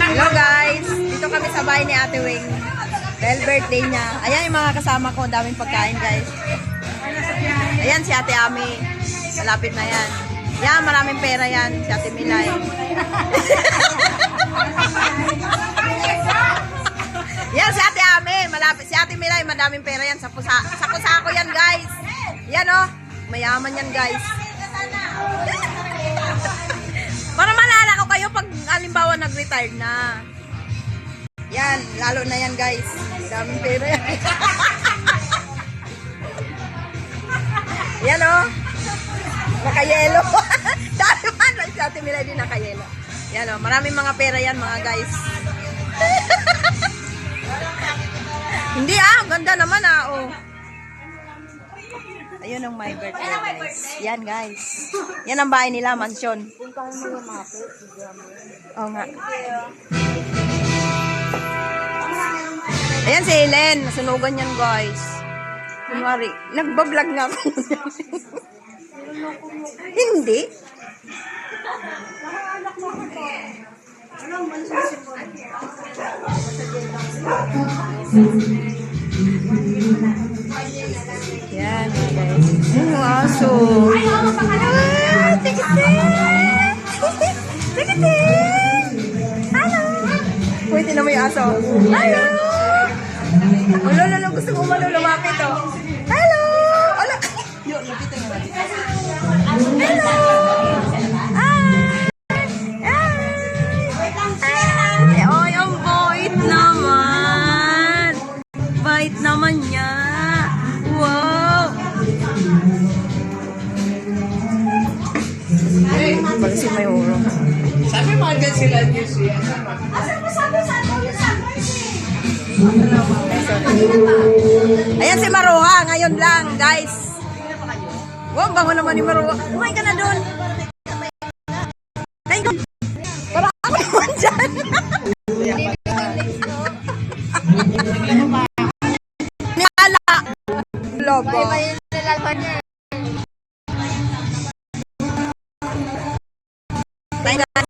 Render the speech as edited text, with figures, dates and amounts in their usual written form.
Hello guys, dito kami sa bahay ni Ate Wing. Dahil birthday niya. Ayan yung mga kasama ko, daming pagkain guys. Ayan si Ate Ami. Malapit na yan. Yan, maraming pera yan. Si Ate Milay. Yan si Ate Ami. Malapit. Si Ate Milay, madaming pera yan. Sako-sako yan guys. Yan oh. Mayaman yan guys. Para malala ko kayo pag halimbawa nag-retire na. Yan, lalo na yan guys. Daming pera yan. Yan o. Nakayelo. Dahil man, si Ate Milay din nakayelo. Yan o, maraming mga pera yan mga guys. Hindi ganda naman oh. Ayun ang my birthday guys. Yan guys. Yan ang bahay nila, mansyon. Oo nga. Ayan si Helen. Nasunugan yan guys. Kunwari, nagbablog nga ako. Hindi. Yan guys. Yung aso. Tikitin! Tikitin! Hello! Pwede na mo yung aso. Hello! Lolo, gusto ko lumapit Hello! Ala! Hello! Ay, ang bait naman. Bait naman niya. Wow! Balik si Mayoro. Sabi mo agad sila niyo siya. Ayan si Maruha, ngayon lang, guys. Wow, bango naman ni Maruha. Kumain ka na doon. Kain ka. Para ako naman dyan. Niala. Lobo. Kain ka.